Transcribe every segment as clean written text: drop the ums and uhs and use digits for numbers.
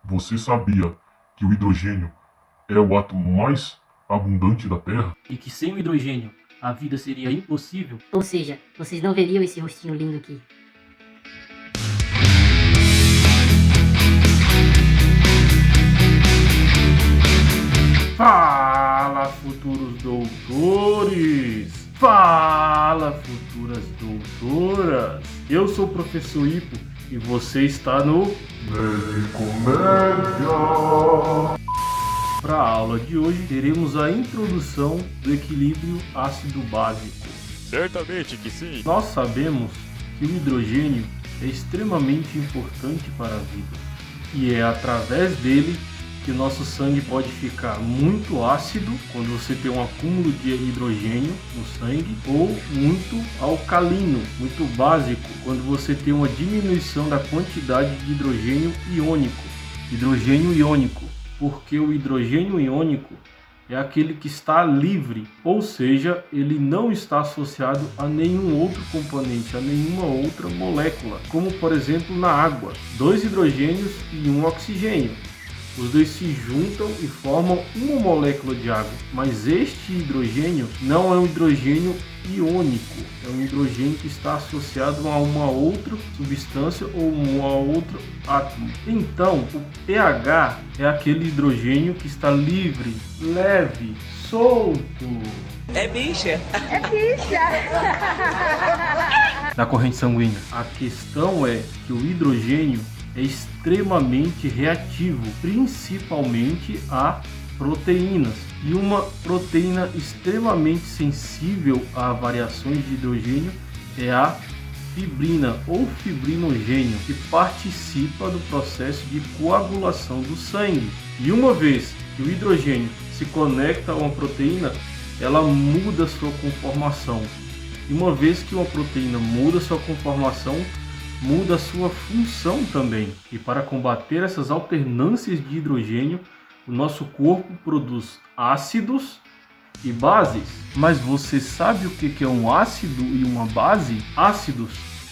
Você sabia que o hidrogênio é o átomo mais abundante da Terra? E que sem o hidrogênio a vida seria impossível? Ou seja, vocês não veriam esse rostinho lindo aqui. Fala, futuros doutores! Fala, futuras doutoras! Eu sou o professor Ipo e você está no Comédia! Para a aula de hoje, teremos a introdução do equilíbrio ácido-básico. Certamente que sim. Nós sabemos que o hidrogênio é extremamente importante para a vida e é através dele que o nosso sangue pode ficar muito ácido quando você tem um acúmulo de hidrogênio no sangue, ou muito alcalino, muito básico, quando você tem uma diminuição da quantidade de hidrogênio iônico. Hidrogênio iônico, porque o hidrogênio iônico é aquele que está livre, ou seja, ele não está associado a nenhum outro componente, a nenhuma outra molécula, como por exemplo na água, 2 hidrogênios e 1 oxigênio. Os dois se juntam e formam uma molécula de água, mas este hidrogênio não é um hidrogênio iônico, é um hidrogênio que está associado a uma outra substância ou a outro átomo. Então, o pH é aquele hidrogênio que está livre, leve, solto. É bicha. Na corrente sanguínea. A questão é que o hidrogênio é extremamente reativo, principalmente a proteínas. E uma proteína extremamente sensível a variações de hidrogênio é a fibrina ou fibrinogênio, que participa do processo de coagulação do sangue. E uma vez que o hidrogênio se conecta a uma proteína, ela muda sua conformação. E uma vez que uma proteína muda sua conformação, muda a sua função também. E para combater essas alternâncias de hidrogênio, o nosso corpo produz ácidos e bases. Mas você sabe o que é um ácido e uma base? Ácidos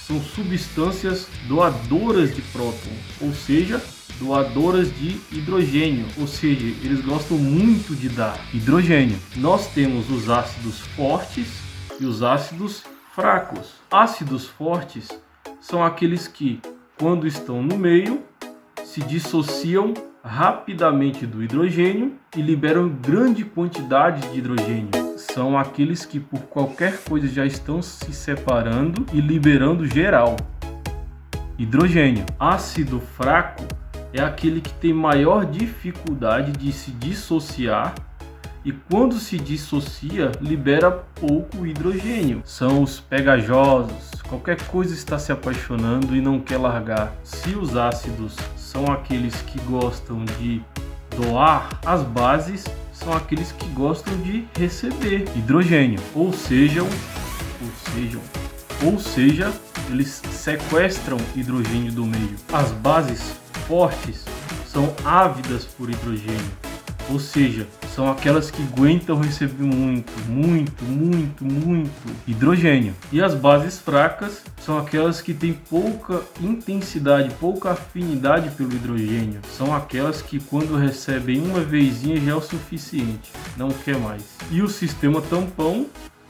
são substâncias doadoras de prótons, ou seja, doadoras de hidrogênio, ou seja, eles gostam muito de dar hidrogênio. Nós temos os ácidos fortes e os ácidos fracos. Ácidos fortes são aqueles que, quando estão no meio, se dissociam rapidamente do hidrogênio e liberam grande quantidade de hidrogênio. São aqueles que por qualquer coisa já estão se separando e liberando geral hidrogênio. Ácido fraco é aquele que tem maior dificuldade de se dissociar e quando se dissocia, libera pouco hidrogênio. São os pegajosos, qualquer coisa está se apaixonando e não quer largar. Se os ácidos são aqueles que gostam de doar, as bases são aqueles que gostam de receber hidrogênio, ou seja, eles sequestram hidrogênio do meio. As bases fortes são ávidas por hidrogênio, ou seja, são aquelas que aguentam receber muito hidrogênio. E as bases fracas são aquelas que têm pouca intensidade, pouca afinidade pelo hidrogênio. São aquelas que quando recebem uma vezinha já é o suficiente, não quer mais. E o sistema tampão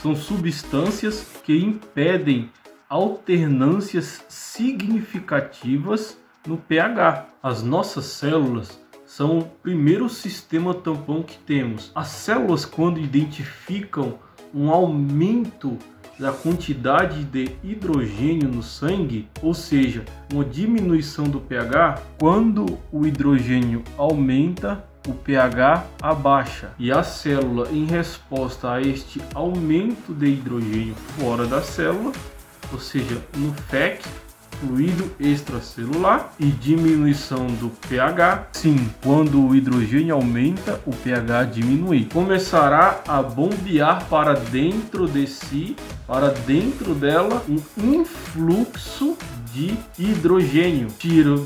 são substâncias que impedem alternâncias significativas no pH. As nossas células são o primeiro sistema tampão que temos. As células, quando identificam um aumento da quantidade de hidrogênio no sangue, ou seja, uma diminuição do pH, quando o hidrogênio aumenta, o pH abaixa. E a célula, em resposta a este aumento de hidrogênio fora da célula, ou seja, no FEC, fluido extracelular, e diminuição do pH. Sim, quando o hidrogênio aumenta, o pH diminui. Começará a bombear para dentro de si, para dentro dela, um influxo de hidrogênio,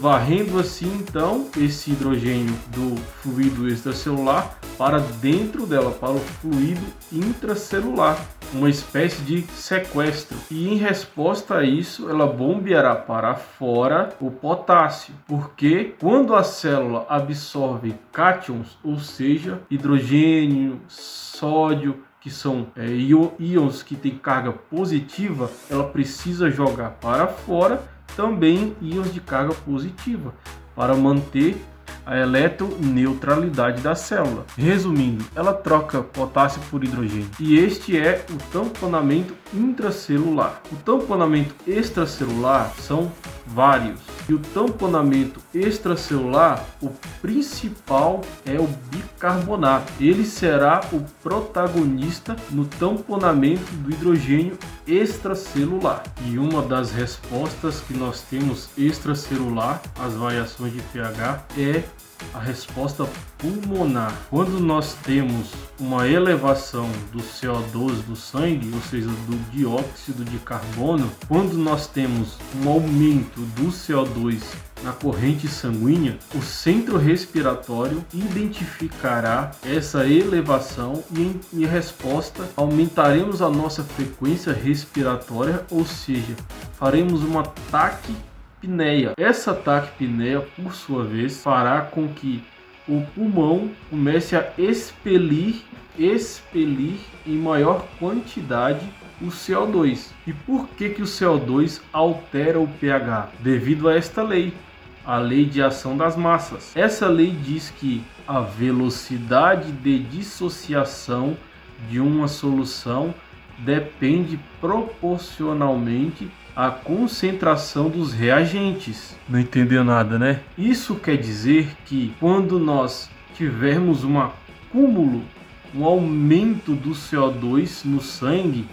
varrendo assim então esse hidrogênio do fluido extracelular para dentro dela, para o fluido intracelular, uma espécie de sequestro. E em resposta a isso, ela bombeará para fora o potássio, porque quando a célula absorve cátions, ou seja, hidrogênio, sódio, que são íons que têm carga positiva, ela precisa jogar para fora também íons de carga positiva para manter a eletroneutralidade da célula. Resumindo, ela troca potássio por hidrogênio. E este é o tamponamento intracelular. O tamponamento extracelular são vários. E o tamponamento extracelular, o principal é o bicarbonato. Ele será o protagonista no tamponamento do hidrogênio extracelular. E uma das respostas que nós temos extracelular às variações de pH é a resposta pulmonar. Quando nós temos uma elevação do CO2 do sangue, ou seja, do dióxido de carbono, quando nós temos um aumento do CO2 na corrente sanguínea, o centro respiratório identificará essa elevação e em resposta aumentaremos a nossa frequência respiratória, ou seja, faremos uma taquipneia. Essa taquipneia, por sua vez, fará com que o pulmão comece a expelir em maior quantidade o CO2. E por que o CO2 altera o pH? Devido a esta lei, a lei de ação das massas. Essa lei diz que a velocidade de dissociação de uma solução depende proporcionalmente à concentração dos reagentes. Não entendeu nada, né? Isso quer dizer que quando nós tivermos um acúmulo, um aumento do CO2 no sangue,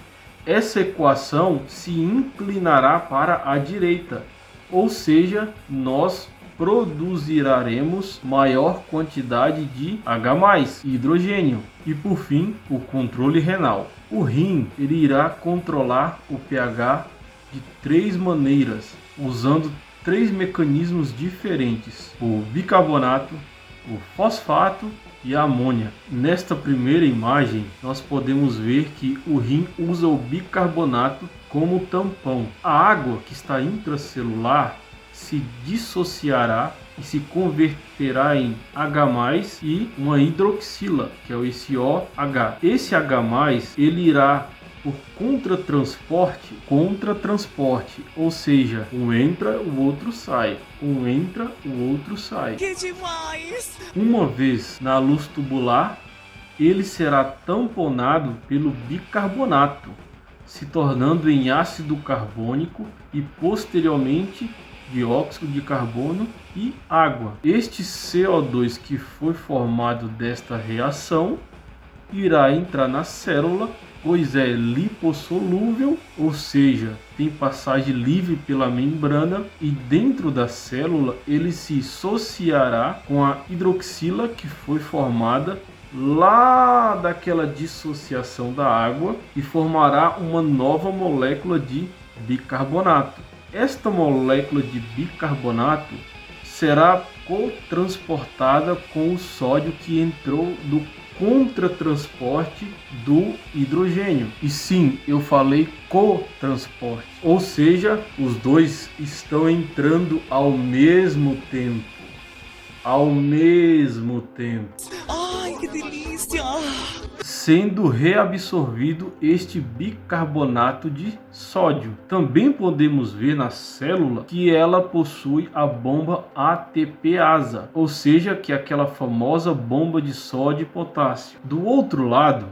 essa equação se inclinará para a direita, ou seja, nós produziremos maior quantidade de H+, hidrogênio. E por fim, o controle renal. O rim ele irá controlar o pH de 3 maneiras, usando 3 mecanismos diferentes: o bicarbonato, o fosfato e a amônia. Nesta primeira imagem, nós podemos ver que o rim usa o bicarbonato como tampão. A água que está intracelular se dissociará e se converterá em H+ e uma hidroxila, que é esse OH. Esse H+, ele irá por contratransporte, ou seja, um entra, o outro sai. Um entra, o outro sai. Que demais! Uma vez na luz tubular, ele será tamponado pelo bicarbonato, se tornando em ácido carbônico e posteriormente dióxido de carbono e água. Este CO2 que foi formado desta reação irá entrar na célula, pois é lipossolúvel, ou seja, tem passagem livre pela membrana, e dentro da célula ele se associará com a hidroxila que foi formada lá daquela dissociação da água e formará uma nova molécula de bicarbonato. Esta molécula de bicarbonato será cotransportada com o sódio que entrou do contratransporte do hidrogênio. E sim, eu falei cotransporte, ou seja, os dois estão entrando ao mesmo tempo. Ai, que delícia! Sendo reabsorvido este bicarbonato de sódio. Também podemos ver na célula que ela possui a bomba ATPase, ou seja, que é aquela famosa bomba de sódio e potássio. Do outro lado,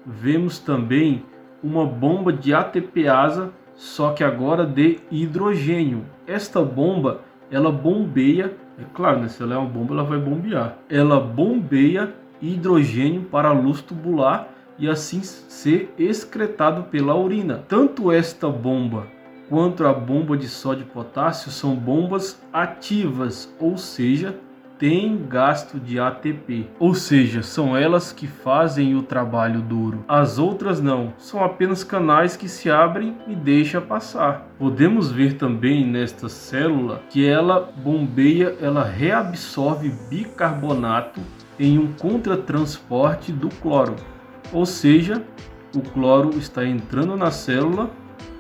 vemos também uma bomba de ATPase, só que agora de hidrogênio. Esta bomba, ela bombeia, é claro, né? Se ela é uma bomba, ela vai bombear. Ela bombeia hidrogênio para a luz tubular e assim ser excretado pela urina. Tanto esta bomba quanto a bomba de sódio e potássio são bombas ativas, ou seja, tem gasto de ATP, ou seja, são elas que fazem o trabalho duro. As outras não, são apenas canais que se abrem e deixam passar. Podemos ver também nesta célula que ela bombeia, ela reabsorve bicarbonato em um contratransporte do cloro, ou seja, o cloro está entrando na célula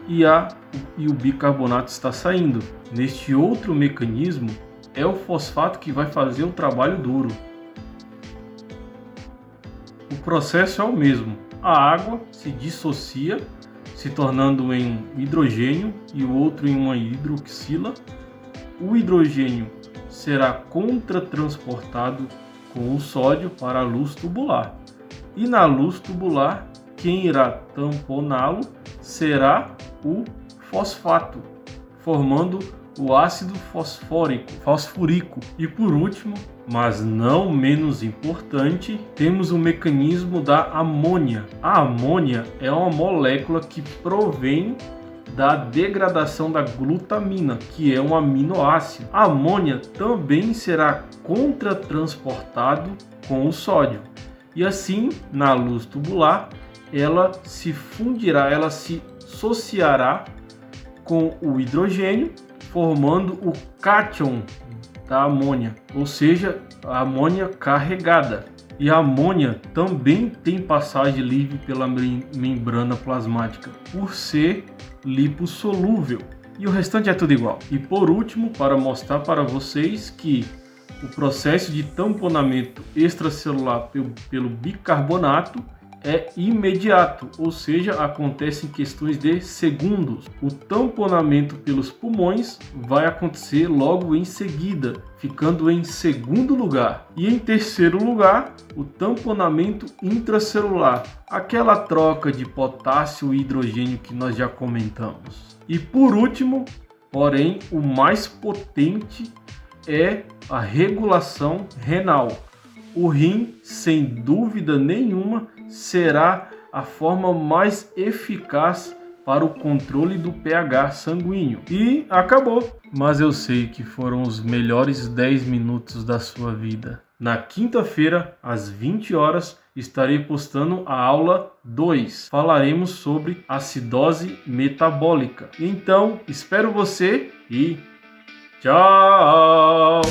e o bicarbonato está saindo. Neste outro mecanismo, é o fosfato que vai fazer o trabalho duro. O processo é o mesmo. A água se dissocia, se tornando em um hidrogênio e o outro em uma hidroxila. O hidrogênio será contratransportado com o sódio para a luz tubular. E na luz tubular, quem irá tamponá-lo será o fosfato, formando o ácido fosfórico. E por último, mas não menos importante, temos o mecanismo da amônia. A amônia é uma molécula que provém da degradação da glutamina, que é um aminoácido. A amônia também será contratransportado com o sódio. E assim, na luz tubular, ela se fundirá, ela se associará com o hidrogênio, formando o cátion da amônia, ou seja, a amônia carregada. E a amônia também tem passagem livre pela membrana plasmática, por ser lipossolúvel. E o restante é tudo igual. E por último, para mostrar para vocês que o processo de tamponamento extracelular pelo bicarbonato é imediato, ou seja, acontece em questões de segundos. O tamponamento pelos pulmões vai acontecer logo em seguida, ficando em segundo lugar. E em terceiro lugar, o tamponamento intracelular, aquela troca de potássio e hidrogênio que nós já comentamos. E por último, porém, o mais potente é a regulação renal. O rim, sem dúvida nenhuma, será a forma mais eficaz para o controle do pH sanguíneo. E acabou. Mas eu sei que foram os melhores 10 minutos da sua vida. Na quinta-feira, às 20 horas, estarei postando a aula 2. Falaremos sobre acidose metabólica. Então, espero você e tchau!